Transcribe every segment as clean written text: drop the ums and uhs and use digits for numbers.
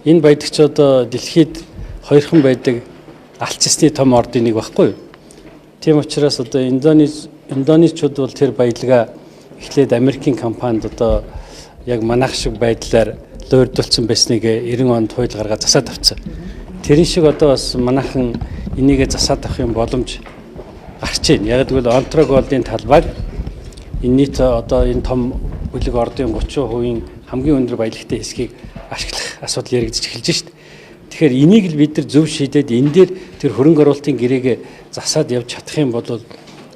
энэ баялагч одоо дэлхийд хоёрхан байдаг алт цэсний том ордын нэг баггүй юу? Тийм учраас одоо Индонезчууд бол тэр баялгаа эхлээд Америкийн компанид одоо яг манайх шиг байдлаар луурдулсан байсныг 90 онд хууль гаргаад засаад авсан. Тэрэн шиг одоо бас манайхан энийгээ засаад авах юм боломж гарч байна. Яг гэвэл Онтрогоолын талбайг энэ нийт одоо энэ том бүлэг ордын 30% хамгийн өндөр баялагтай хэсгийг ашиглах асуудал яригдж эхэлж шít. Тэгэхээр энийг л бид нар зөв шийдээд энэ дээр тэр хөрөнгө оруулалтын гэрээгээ засаад явж чадах юм бол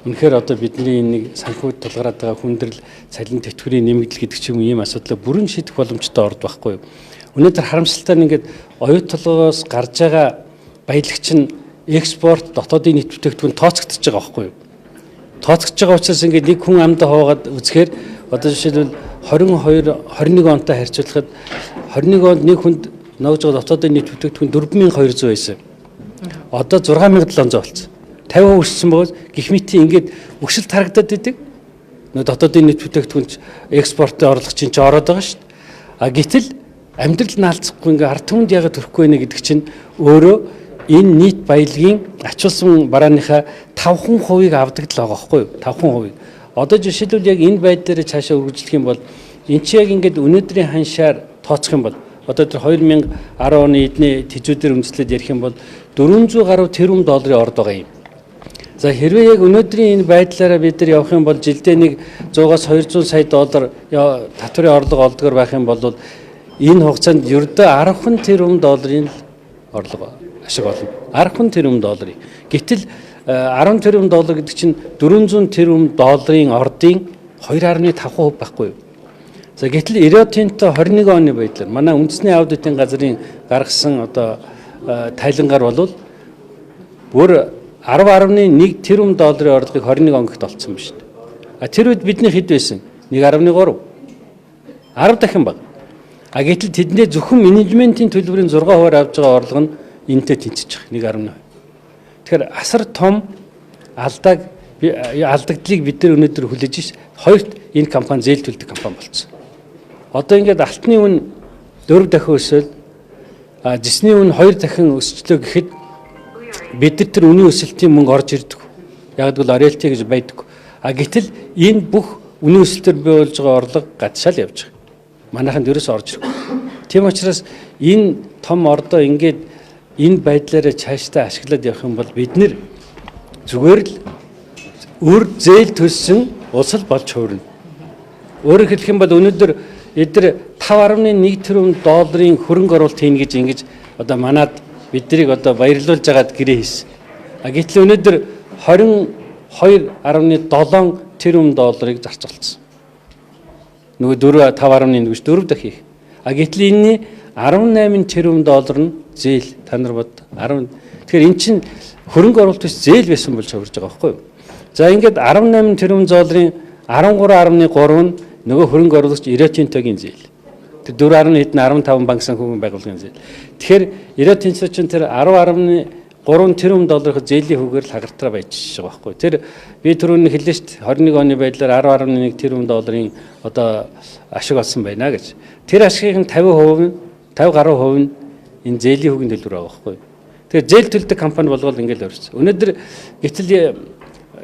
үнэхээр одоо бидний нэг санхүү тулгараад байгаа хүндрэл, цалин тэтгэврийн нэмэгдэл гэдэг ч юм ийм асуудлаа бүрэн шийдэх боломжтой орд байхгүй юу. Өнөөдөр харамсалтай нь ингээд оюут толгоос гарч байгаа баялагч нь экспорт дотоодын нийт бүтээгдэхүүн тооцогдож байгаа байхгүй юу. Тооцогдож байгаа учраас ингээд нэг хүн амдаа хоогаад үзэхээр одоо жишээлбэл 21 онтой харьцуулахад 21 онд нэг хүнд ногж байгаа дотоодын нийт бүтээгдэхүүн 4200 байсан. Одоо 6700 болсон. 50% өссөн бол гэх мэт ингээд өсөлт харагдаад идэг. Дотоодын нийт бүтээгдэхүүн экспортын орлого чинь ороод байгаа шүү дээ. А гэтэл амьдрал наалцахгүй ингээд ард түмэнд яагаад төрөхгүй нэ гэдэг чинь өөрөө энэ нийт баялагын ачуулсан барааныхаа 5% авдаг л байгаа байхгүй юу? 5%. Одоо жишээлбэл яг энэ байдлаараа цаашаа үргэлжлэх юм бол энэ чи яг ингээд өнөөдрийн ханшаар тооцох юм бол одоо тэр 2010 оны эдний тэжүүдээр үндэслээд ярих юм бол 400 гаруй тэрбум долларын орд байгаа юм. За хэрвээ яг өнөөдрийн энэ байдлаараа бид нар явах юм бол жилдээ нэг 100-аас 200 сая доллар татварын орлого олдгоор байх юм бол энэ хугацаанд ердөө 10 тэрбум долларын орлого ашиг олно. 10 тэрбум долларын. Гэтэл 10 тэрбум доллар гэдэг чинь 400 тэрбум долларын ордын 2.5% байхгүй юу? За гэтэл Rio Tinto 21 оны байдлаар манай үндэсний аудитын газрын гаргасан одоо тайлангаар бол бүр 10.1 тэрбум долларын орлогыг 21 он гэгт олцсон байна шүү дээ. А тэр үед бидний хэд байсан? 1.3. 10 дахин бага. А гэтэл тэдний зөвхөн менежментийн төлбөрийн 6% авж байгаа орлого нь энэтэй тэнцэж байгаа 1.2. Тэгэхээр асар том алдагдлыг бид нар өнөөдөр хүлээж ш. Хоёрт энэ компани зээл төлдөг компани болсон. Одоо ингээд алтны үн 4 дахин өсөөл жисний үн 2 дахин өсчлөө гэхэд бид нар тэр үнийн өсөлтийн мөнгө орж ирдэг. Яг л роялти гэж байдаг. А гэтэл энэ бүх үнийн өсөлтөөр бий болж байгаа орлого гадшаал явж байгаа. Манайханд ерөөс орж ирэхгүй. Тийм учраас энэ том ордоо ингээд энэ байдлаараа цаашдаа ашиглаад явах юм бол бид нэр зүгээр л өр зээл төлсөн улсал болж хуурна. Өөрөөр хэлэх юм бол өнөөдөр эдгээр 5.1 тэрбум долларын хөрөнгө оруулалт хийнэ гэж ингэж одоо манад биднийг одоо баярлуулж байгаад гэрээ хийсэн. А гэтэл өнөөдөр 22.7 тэрбум долларыг зарц болсон. Нөгөө 5.1 биш 4 дахин их. А гэтэл энэний 18 тэрбум доллар нь зээл та нар бод 10. Тэгэхээр эн чинь хөрөнгө оруулалт биш зээл байсан болж хувирж байгаа байхгүй юу? За ингээд 18 тэрбум долларын 13.3 нь нөгөө хөрөнгө оруулагч Rio Tinto-гийн зээл. Тэр 4.15 банк санхүүгийн байгууллагын зээл. Тэгэхээр Rio Tinto чинь тэр 10.3 тэрбум долларын зээлийн хүүгээр л хагартраа байж байгаа байхгүй. Тэр би түрүүн хэллээ шүү дээ 21 оны байдлаар 10.1 тэрбум долларын одоо ашиг олсон байна гэж. Тэр ашигын 50% гаруй хувь нь энэ зээлийн хүүгийн төлбөр байгаа байхгүй. Тэгэхээр зээл төлдөг компани болгоод ингээд өрсөн. Өнөөдөр гэтэл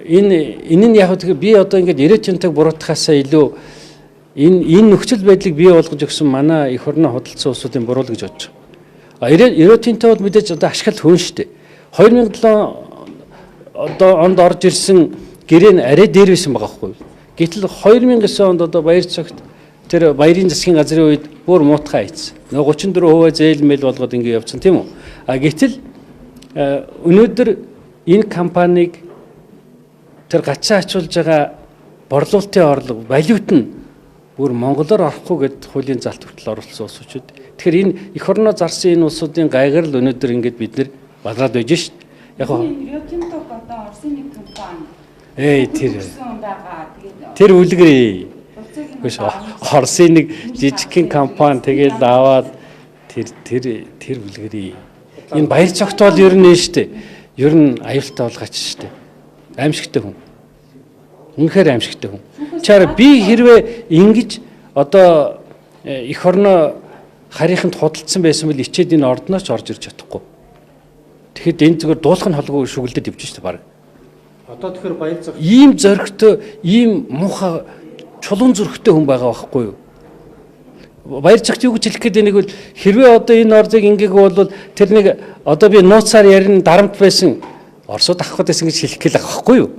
энэ нь яг би одоо ингээд Rio Tinto-г буруутгахаасаа илүү энэ нөхцөл байдлыг бий болгож өгсөн манай эх орны худалдсан улсуудын буруу л гэж бодож байгаа. Rio Tinto бол мэдээж одоо ашиглалт хөөн шүү дээ. 2007 онд орж ирсэн гэрээ нь арай дээр байсан байгаа байхгүй. Гэтэл 2009 онд одоо баяр цогт тэр баярын засгийн газрын үед бүр муутхай хийсэн. Нөгөө 34% зээл мэйл болгоод ингэ явцсан тийм үү? А гэтэл өнөөдөр энэ компанийг тэр гачаа ачуулж байгаа борлуулалтын орлого валют нь бүр монголоор орохгүй гэд хуулийн залт хүртэл оруулсан улсууд. Тэгэхээр энэ эх орноо зарсан энэ улсуудын гайгаар л өнөөдөр ингээд бид нэр балраад байж шít. Яг нь Rio Tinto одоо Орсын нэг компани. Тэр үлгэрээ. Орсын нэг жижигхэн компани тэгээд аваад тэр үлгэрээ. Энэ баяр цогт бол ер нь шít. Ер нь аюултай болгаач шít. Аимшигтай хүн. Үнэхээр аимшигтай хүн. Чаар би хэрвээ ингэж одоо эх орноо харийнханд худалдсан байсан бол ичээд энэ ордноос орж ирж чадахгүй. Тэгэхэд энэ зүгээр дуулах нь холгүй шүглдэд ивж шүү дээ баг. Одоо тэгэхээр баяр зах Ийм зоригтой, ийм муухай чулуун зүрхтэй хүн байгаа байхгүй юу? Баяр цагт юу гэж хэлэх гээд нэг бол хэрвээ одоо энэ ордыг ингээгүү бол тэр нэг одоо би нууцаар ярина дарамт байсан Оросууд авах гэсэн гэж хэлэх гээд байгаа байхгүй юу?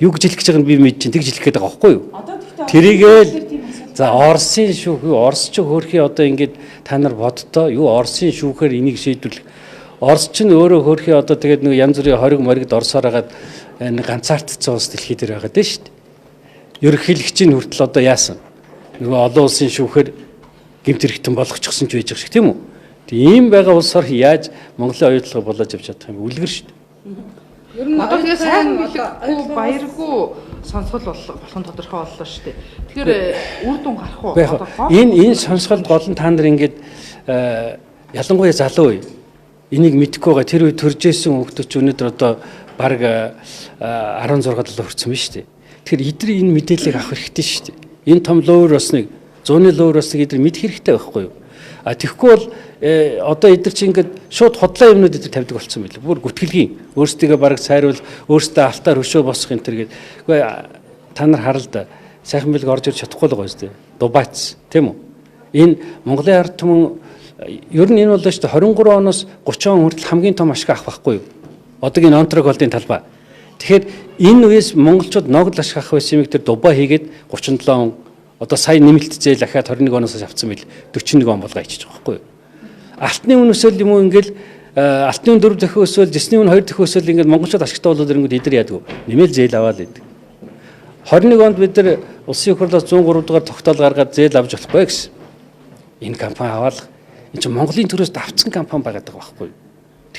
Юу гэж хэлэх гэж байгааг нь би мэдэж чинь тэгж хэлэх гээд байгаа байхгүй юу? Одоо тэгтээ Тэрийгээл за Оросын шүүх юу Оросч хөөрхий одоо ингэж та нар боддоо юу Оросын шүүхээр энийг шийдвэрлэх Орос ч өөрөө хөөрхий одоо тэгээд нэг янз бүрийн хориг моригд Оросоор хагаад нэг ганцаардцсан улс дэлхий дээр байгаа дээ шүү дээ. Ерөнхийлөгчийн хүртэл одоо яасан? Нөгөө олон улсын шүүхээр гэмт хэрэгтэн болгочихсон ч байж байгаа шиг тийм үү? Тийм байгаа улсаар яаж Монголын оюутлага болоож явж чадах юм үлгэр шүү дээ. Ер нь одоо тэгээ сайхан хэлэхгүй баяргүй сонсгол болох нь тодорхой боллоо шүү дээ. Тэгэхээр үр дүн гарах уу? Энэ сонсгол гол нь та нар ингээд ялангуяа залуу үе энийг мэдэхгүй байгаа тэр үе төрж исэн хүмүүс ч өнөөдөр одоо баг 16 7 хүрсэн байна шүү дээ. Тэгэхээр эдгээр энэ мэдээллийг авах хэрэгтэй шүү дээ. Энэ том луур басныг 100-ны луур басныг эдгээр мэдэх хэрэгтэй байхгүй юу? А тэгэхгүй бол одоо эдгээр чи ингээд шууд хотлоо юмнууд эдгээр тавьдаг болсон байл. Бүр гүтгэлгийн өөрсдөө баг сайрвал өөрсдөө алтаар хөшөө босох энэ төр гээд. Үгүй та нар харал да. Сайхан бэлг орж ирж чадахгүй л байгаа шүү дээ. Дубайц тийм үү? Энэ Монголын ард түмэн ер нь энэ бол шүү дээ 23 оноос 30 он хүртэл хамгийн том ашиг авах байхгүй юу? Одоогийн онтроголдын талбай. Тэгэхээр энэ үеэс монголчууд ногдол ашиг авах байсан юм тэр Дубай хийгээд 37 он одоо сая нэмэлт зээл ахаад 21 оноос авсан мэл 41 он болгоо ичиж байгаа байхгүй юу? Алтны үн өсөөл юм уу ингээл алтны үн 4 дахин өсөөл, жисний үн 2 дахин өсөөл ингээд монголчууд ашигтай болоод ирэнгүүт эдэр яадаг. Нэмэл зээл аваад идэг. 21 онд бид нар улсын хурлаас 103 дугаар тогтоол гаргаад зээл авч болохгүй гэсэн. Энэ компани аваад энэ чинь Монголын төрөөс давцсан компани байгаад байгаа байхгүй юу?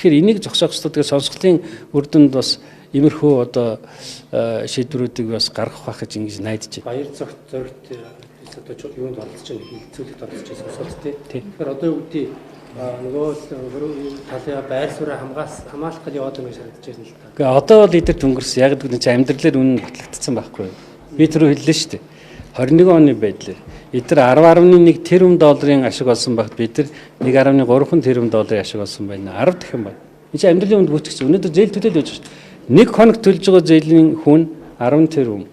Тэгэхээр энийг зогсоох хэрэгтэй. Тэгээд сонсголын үр дүнд бас иймэрхүү одоо шийдвэрүүдийг бас гаргах байх гэж ингэж найдаж байна. баяр цагт зоригт одоо юунд оролцож байгаа хилцүүлэгт оролцож байгаа сонсголт тий. Тэгэхээр одоо юу гэдэг нөгөө талын байр сууриа хамгаалах гэж яваад байгаа санагдаж байна л та. Гэхдээ одоо бол эдгээр дүнгэрс яг гэдэг чинь амьдралаар үнэн батлагдсан байхгүй юу? Би түрүү хэллээ шүү дээ. 21 оны байдлаар эдгээр 10.1 тэрбум долларын ашиг олсон багт бид нар 1.3 тэрбум долларын ашиг олсон байна. 10 дахин байна. Энэ чинь амьдралын үнд гүйцэгч. Өнөөдөр зээл төлөөл байж шүү дээ. Нэг хоног төлж байгаа зээлийн хүн 10 тэрбум.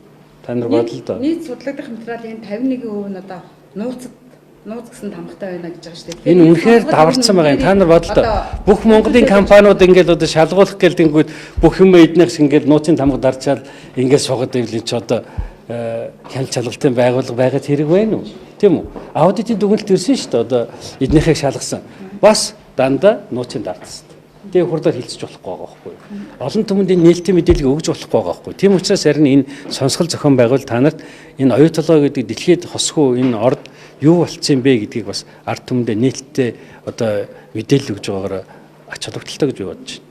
Та нар бодлоо доо. Нийт судлагдах материалын 51% нь одоо нууц гэсэн тамгатай байна гэж байгаа шүү дээ. Энэ үнэхээр даварцсан байгаа юм. Та нар бодлоо доо. Бүх Монголын компаниуд ингээд одоо шалгуулах гэлтэнгүүд бүх юм эднийх шиг ингээд нууцын тамга дарчаал ингээд суугаад байвал чи одоо хяналт чалгалтын байгууллага байгаад хэрэг байна уу? Тийм үү? Аудитын дүгнэлт ирсэн шүү дээ. Одоо эднийхээ шалгасан. Бас дандаа нууцын дардсан. Тэгээ хурдаар хилцэж болохгүй байгаа байхгүй юу? Олон түмэнд энэ нээлттэй мэдээлэл өгж болохгүй байгаа байхгүй юу? Тийм учраас харин энэ сонсгол зохион байгуул та нарт энэ оюутолоо гэдэг дэлхийд хосгүй энэ орд юу болцсон бэ гэдгийг бас ард түмэндээ нээлттэй одоо мэдээлэл өгж байгаагаар ач холбогдолтой гэж би бодож байна.